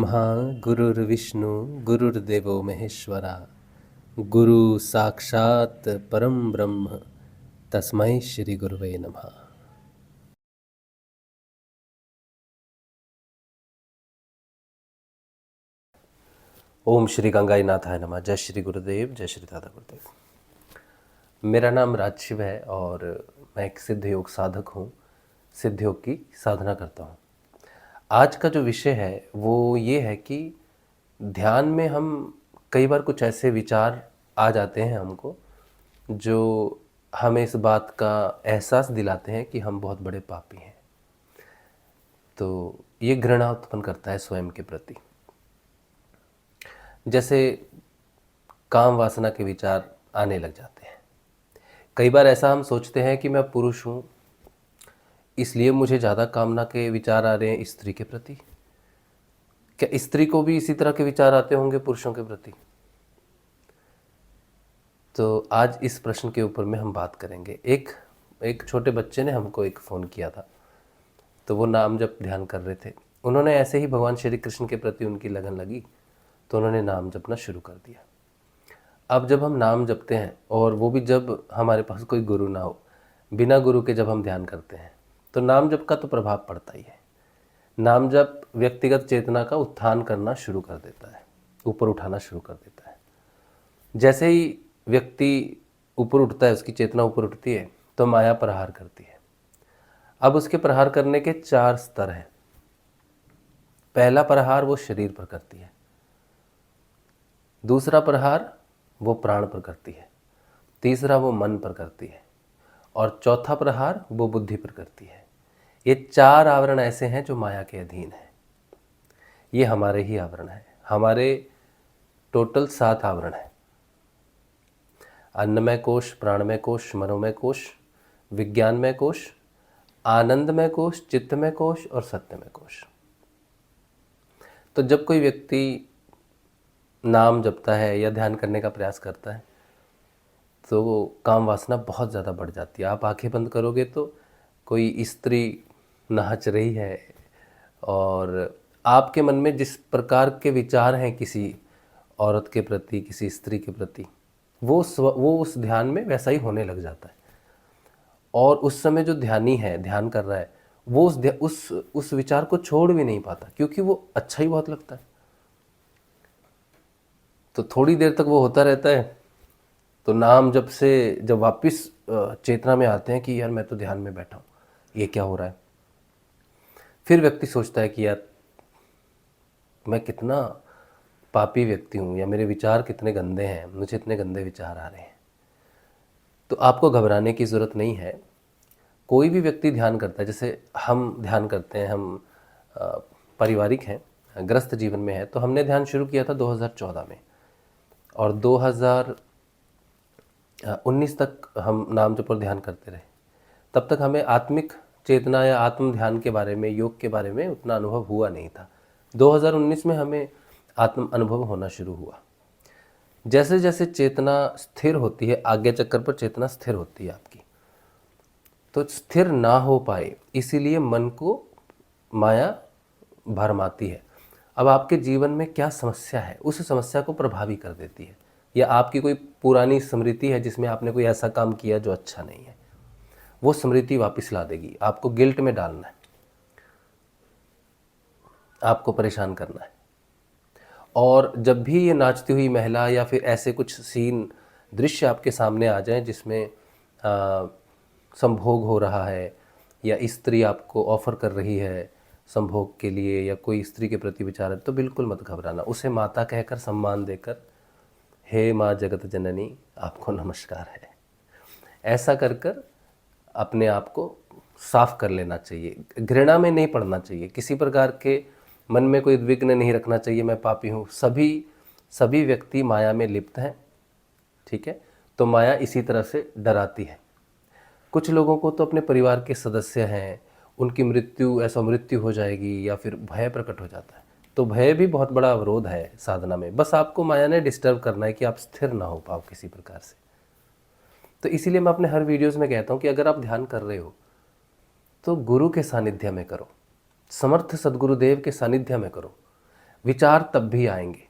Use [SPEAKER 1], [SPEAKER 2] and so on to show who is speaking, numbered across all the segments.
[SPEAKER 1] गुरुर्ब्रह्मा गुरुर्विष्णु गुरुर्देवो महेश्वरा गुरु साक्षात परम ब्रह्म तस्मै श्री गुरुवे नमः। ओम श्री गंगाई नाथाय नमः। जय श्री गुरुदेव, जय श्री दादा गुरुदेव। मेरा नाम राजशिव है और मैं एक सिद्ध योग साधक हूँ, सिद्ध योग की साधना करता हूँ। आज का जो विषय है वो ये है कि ध्यान में हम कई बार कुछ ऐसे विचार आ जाते हैं हमको जो हमें इस बात का एहसास दिलाते हैं कि हम बहुत बड़े पापी हैं। तो ये घृणा उत्पन्न करता है स्वयं के प्रति। जैसे काम वासना के विचार आने लग जाते हैं। कई बार ऐसा हम सोचते हैं कि मैं पुरुष हूँ, इसलिए मुझे ज़्यादा कामना के विचार आ रहे हैं स्त्री के प्रति। क्या स्त्री को भी इसी तरह के विचार आते होंगे पुरुषों के प्रति? तो आज इस प्रश्न के ऊपर में हम बात करेंगे। एक छोटे बच्चे ने हमको एक फ़ोन किया था, तो वो नाम जप ध्यान कर रहे थे। उन्होंने ऐसे ही भगवान श्री कृष्ण के प्रति उनकी लगन लगी तो उन्होंने नाम जपना शुरू कर दिया। अब जब हम नाम जपते हैं और वो भी जब हमारे पास कोई गुरु ना हो, बिना गुरु के जब हम ध्यान करते हैं तो नाम जप का तो प्रभाव पड़ता ही है। नाम जप व्यक्तिगत चेतना का उत्थान करना शुरू कर देता है, ऊपर उठाना शुरू कर देता है। जैसे ही व्यक्ति ऊपर उठता है, उसकी चेतना ऊपर उठती है तो माया प्रहार करती है। अब उसके प्रहार करने के 4 स्तर हैं। पहला प्रहार वो शरीर पर करती है, दूसरा प्रहार वो प्राण पर करती है, तीसरा वो मन पर करती है और चौथा प्रहार वो बुद्धि पर करती है। ये 4 आवरण ऐसे हैं जो माया के अधीन हैं। ये हमारे ही आवरण हैं। हमारे टोटल 7 आवरण हैं। अन्नमय कोश, प्राणमय कोश, मनोमय कोश, विज्ञानमय कोश, आनंदमय कोश, चित्तमय कोश और सत्यमय कोश। तो जब कोई व्यक्ति नाम जपता है या ध्यान करने का प्रयास करता है तो वो काम वासना बहुत ज़्यादा बढ़ जाती है। आप आंखें बंद करोगे तो कोई स्त्री नाच रही है और आपके मन में जिस प्रकार के विचार हैं किसी औरत के प्रति, किसी स्त्री के प्रति, वो उस ध्यान में वैसा ही होने लग जाता है। और उस समय जो ध्यानी है, ध्यान कर रहा है, वो उस विचार को छोड़ भी नहीं पाता क्योंकि वो अच्छा ही बहुत लगता है। तो थोड़ी देर तक वो होता रहता है, तो नाम जब से जब वापस चेतना में आते हैं कि यार मैं तो ध्यान में बैठा हूँ, ये क्या हो रहा है, फिर व्यक्ति सोचता है कि यार मैं कितना पापी व्यक्ति हूँ या मेरे विचार कितने गंदे हैं, मुझे इतने गंदे विचार आ रहे हैं। तो आपको घबराने की ज़रूरत नहीं है। कोई भी व्यक्ति ध्यान करता है, जैसे हम ध्यान करते हैं, हम पारिवारिक हैं, ग्रस्त जीवन में है, तो हमने ध्यान शुरू किया था 2014 में और 2019 तक हम नाम जप पर ध्यान करते रहे। तब तक हमें आत्मिक चेतना या आत्म ध्यान के बारे में, योग के बारे में उतना अनुभव हुआ नहीं था। 2019 में हमें आत्म अनुभव होना शुरू हुआ। जैसे जैसे चेतना स्थिर होती है, आज्ञा चक्र पर चेतना स्थिर होती है आपकी, तो स्थिर ना हो पाए इसीलिए मन को माया भरमाती है। अब आपके जीवन में क्या समस्या है, उस समस्या को प्रभावी कर देती है। या आपकी कोई पुरानी स्मृति है जिसमें आपने कोई ऐसा काम किया जो अच्छा नहीं है, वो स्मृति वापस ला देगी। आपको गिल्ट में डालना है, आपको परेशान करना है। और जब भी ये नाचती हुई महिला या फिर ऐसे कुछ सीन, दृश्य आपके सामने आ जाएं जिसमें संभोग हो रहा है या स्त्री आपको ऑफर कर रही है संभोग के लिए या कोई स्त्री के प्रति विचार है, तो बिल्कुल मत घबराना। उसे माता कहकर सम्मान देकर, हे माँ जगत जननी आपको नमस्कार है, ऐसा कर कर अपने आप को साफ कर लेना चाहिए। घृणा में नहीं पड़ना चाहिए, किसी प्रकार के मन में कोई विघ्न नहीं रखना चाहिए मैं पापी हूँ। सभी व्यक्ति माया में लिप्त हैं, ठीक है। तो माया इसी तरह से डराती है। कुछ लोगों को तो अपने परिवार के सदस्य हैं, उनकी मृत्यु हो जाएगी या फिर भय प्रकट हो जाता है, तो भय भी बहुत बड़ा अवरोध है साधना में। बस आपको माया ने डिस्टर्ब करना है कि आप स्थिर ना हो पाओ किसी प्रकार से। तो इसीलिए मैं अपने हर वीडियोज़ में कहता हूँ कि अगर आप ध्यान कर रहे हो तो गुरु के सानिध्य में करो, समर्थ सद्गुरुदेव के सानिध्य में करो। विचार तब भी आएंगे,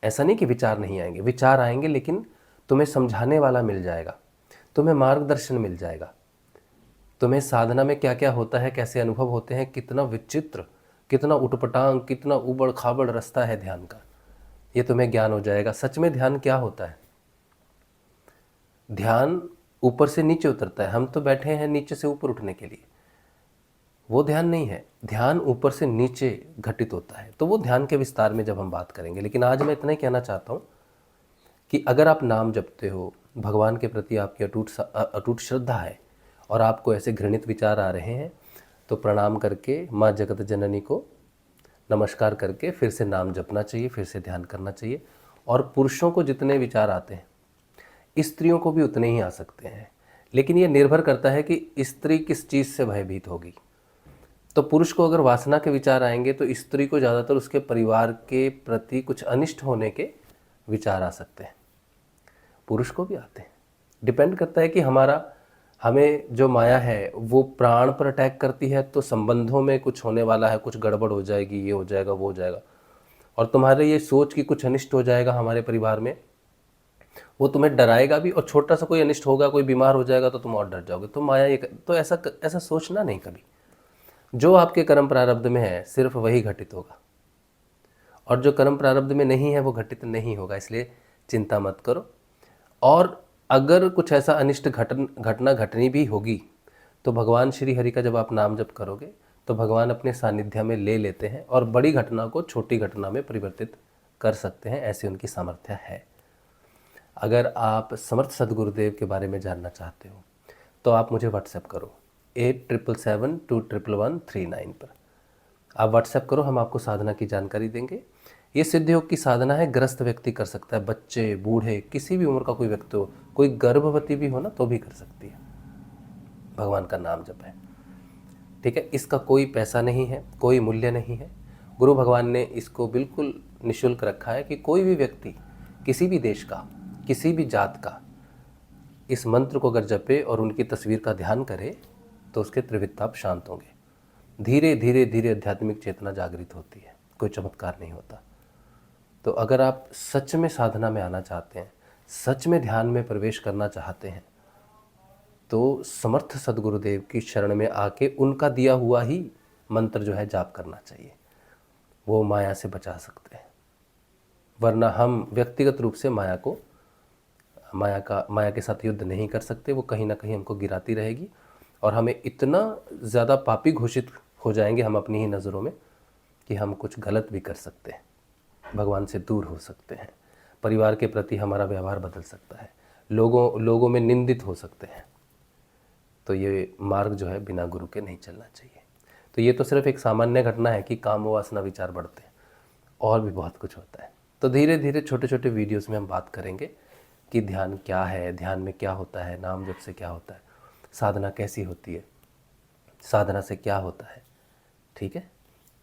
[SPEAKER 1] ऐसा नहीं कि विचार नहीं आएंगे, विचार आएंगे, लेकिन तुम्हें समझाने वाला मिल जाएगा, तुम्हें मार्गदर्शन मिल जाएगा, तुम्हें साधना में क्या क्या होता है, कैसे अनुभव होते हैं, कितना विचित्र, कितना उटपटांग, कितना उबड़ खाबड़ रास्ता है ध्यान का, ये तुम्हें ज्ञान हो जाएगा। सच में ध्यान क्या होता है? ध्यान ऊपर से नीचे उतरता है, हम तो बैठे हैं नीचे से ऊपर उठने के लिए, वो ध्यान नहीं है। ध्यान ऊपर से नीचे घटित होता है, तो वो ध्यान के विस्तार में जब हम बात करेंगे। लेकिन आज मैं इतना ही कहना चाहता हूँ कि अगर आप नाम जपते हो, भगवान के प्रति आपकी अटूट श्रद्धा है और आपको ऐसे घृणित विचार आ रहे हैं, तो प्रणाम करके माँ जगत जननी को नमस्कार करके फिर से नाम जपना चाहिए, फिर से ध्यान करना चाहिए। और पुरुषों को जितने विचार आते हैं, स्त्रियों को भी उतने ही आ सकते हैं, लेकिन ये निर्भर करता है कि स्त्री किस चीज़ से भयभीत होगी। तो पुरुष को अगर वासना के विचार आएंगे तो स्त्री को ज़्यादातर उसके परिवार के प्रति कुछ अनिष्ट होने के विचार आ सकते हैं, पुरुष को भी आते हैं। डिपेंड करता है कि हमें जो माया है वो प्राण पर अटैक करती है तो संबंधों में कुछ होने वाला है, कुछ गड़बड़ हो जाएगी, ये हो जाएगा, वो हो जाएगा, और तुम्हारे ये सोच कि कुछ अनिष्ट हो जाएगा हमारे परिवार में, वो तुम्हें डराएगा भी, और छोटा सा कोई अनिष्ट होगा, कोई बीमार हो जाएगा तो तुम और डर जाओगे। तो माया ये तो ऐसा सोचना नहीं कभी। जो आपके कर्म प्रारब्ध में है सिर्फ वही घटित होगा, और जो कर्म प्रारब्ध में नहीं है वो घटित नहीं होगा, इसलिए चिंता मत करो। और अगर कुछ ऐसा अनिष्ट घटना घटनी भी होगी तो भगवान श्री हरि का जब आप नाम जप करोगे तो भगवान अपने सानिध्य में ले लेते हैं और बड़ी घटना को छोटी घटना में परिवर्तित कर सकते हैं, ऐसी उनकी सामर्थ्य है। अगर आप समर्थ सदगुरुदेव के बारे में जानना चाहते हो तो आप मुझे व्हाट्सएप करो 8777211139 पर। आप व्हाट्सएप करो, हम आपको साधना की जानकारी देंगे। ये सिद्ध योग की साधना है, ग्रस्त व्यक्ति कर सकता है, बच्चे, बूढ़े, किसी भी उम्र का कोई व्यक्ति हो, कोई गर्भवती भी हो ना तो भी कर सकती है। भगवान का नाम जप है, ठीक है। इसका कोई पैसा नहीं है, कोई मूल्य नहीं है। गुरु भगवान ने इसको बिल्कुल निःशुल्क रखा है कि कोई भी व्यक्ति, किसी भी देश का, किसी भी जात का, इस मंत्र को अगर जपे और उनकी तस्वीर का ध्यान करे तो उसके त्रिविताप शांत होंगे। धीरे धीरे धीरे आध्यात्मिक चेतना जागृत होती है, कोई चमत्कार नहीं होता। तो अगर आप सच में साधना में आना चाहते हैं, सच में ध्यान में प्रवेश करना चाहते हैं, तो समर्थ सदगुरुदेव की शरण में आके उनका दिया हुआ ही मंत्र जो है जाप करना चाहिए, वो माया से बचा सकते हैं। वरना हम व्यक्तिगत रूप से माया के साथ युद्ध नहीं कर सकते, वो कहीं ना कहीं हमको गिराती रहेगी और हमें इतना ज़्यादा पापी घोषित हो जाएंगे हम अपनी ही नज़रों में कि हम कुछ गलत भी कर सकते हैं, भगवान से दूर हो सकते हैं, परिवार के प्रति हमारा व्यवहार बदल सकता है, लोगों में निंदित हो सकते हैं। तो ये मार्ग जो है बिना गुरु के नहीं चलना चाहिए। तो ये तो सिर्फ एक सामान्य घटना है कि काम वासना विचार बढ़ते हैं, और भी बहुत कुछ होता है। तो धीरे धीरे छोटे छोटे वीडियोस में हम बात करेंगे कि ध्यान क्या है, ध्यान में क्या होता है, नाम जप से क्या होता है, साधना कैसी होती है, साधना से क्या होता है, ठीक है।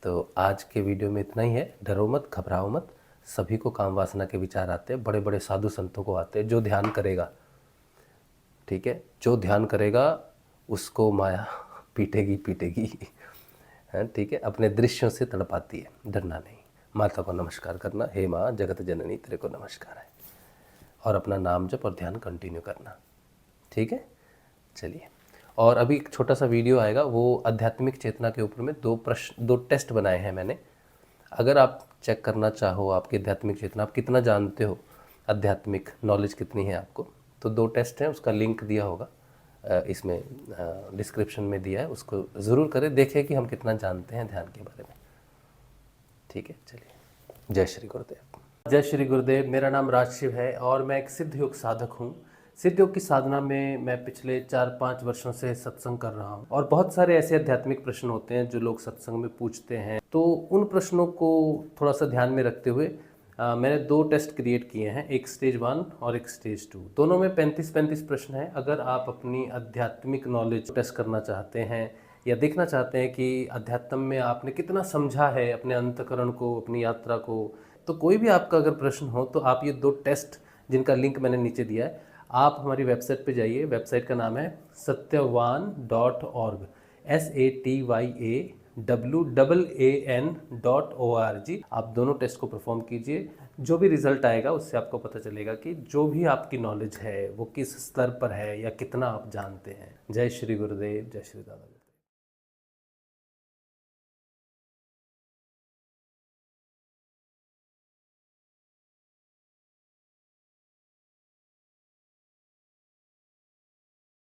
[SPEAKER 1] तो आज के वीडियो में इतना ही है। डरो मत, घबराओ मत। सभी को काम वासना के विचार आते हैं, बड़े बड़े साधु संतों को आते हैं। जो ध्यान करेगा, ठीक है, जो ध्यान करेगा उसको माया पीटेगी है, ठीक है। अपने दृश्यों से तड़पाती है, डरना नहीं। माता को नमस्कार करना, हे माँ जगत जननी तेरे को नमस्कार है, और अपना नाम जप और ध्यान कंटिन्यू करना, ठीक है। चलिए, और अभी एक छोटा सा वीडियो आएगा, वो आध्यात्मिक चेतना के ऊपर में दो टेस्ट बनाए हैं मैंने। अगर आप चेक करना चाहो आपकी आध्यात्मिक चेतना, आप कितना जानते हो, आध्यात्मिक नॉलेज कितनी है आपको, तो 2 टेस्ट हैं, उसका लिंक दिया होगा इसमें डिस्क्रिप्शन में दिया है, उसको ज़रूर करें, देखें कि हम कितना जानते हैं ध्यान के बारे में, ठीक है। चलिए, जय श्री गुरुदेव। जय श्री गुरुदेव। मेरा नाम राजशिव है और मैं एक सिद्ध योग साधक हूँ। सिद्ध योग की साधना में मैं पिछले 4-5 वर्षों से सत्संग कर रहा हूँ, और बहुत सारे ऐसे आध्यात्मिक प्रश्न होते हैं जो लोग सत्संग में पूछते हैं। तो उन प्रश्नों को थोड़ा सा ध्यान में रखते हुए मैंने 2 टेस्ट क्रिएट किए हैं, एक स्टेज 1 और एक स्टेज 2। दोनों में 35-35 प्रश्न हैं। अगर आप अपनी आध्यात्मिक नॉलेज टेस्ट करना चाहते हैं या देखना चाहते हैं कि अध्यात्म में आपने कितना समझा है अपने अंतःकरण को, अपनी यात्रा को, तो कोई भी आपका अगर प्रश्न हो तो आप ये 2 टेस्ट, जिनका लिंक मैंने नीचे दिया है, आप हमारी वेबसाइट पे जाइए। वेबसाइट का नाम है satyavan.org, WAAN.org। आप दोनों टेस्ट को परफॉर्म कीजिए, जो भी रिजल्ट आएगा उससे आपको पता चलेगा कि जो भी आपकी नॉलेज है वो किस स्तर पर है या कितना आप जानते हैं। जय श्री गुरुदेव, जय श्री दादा।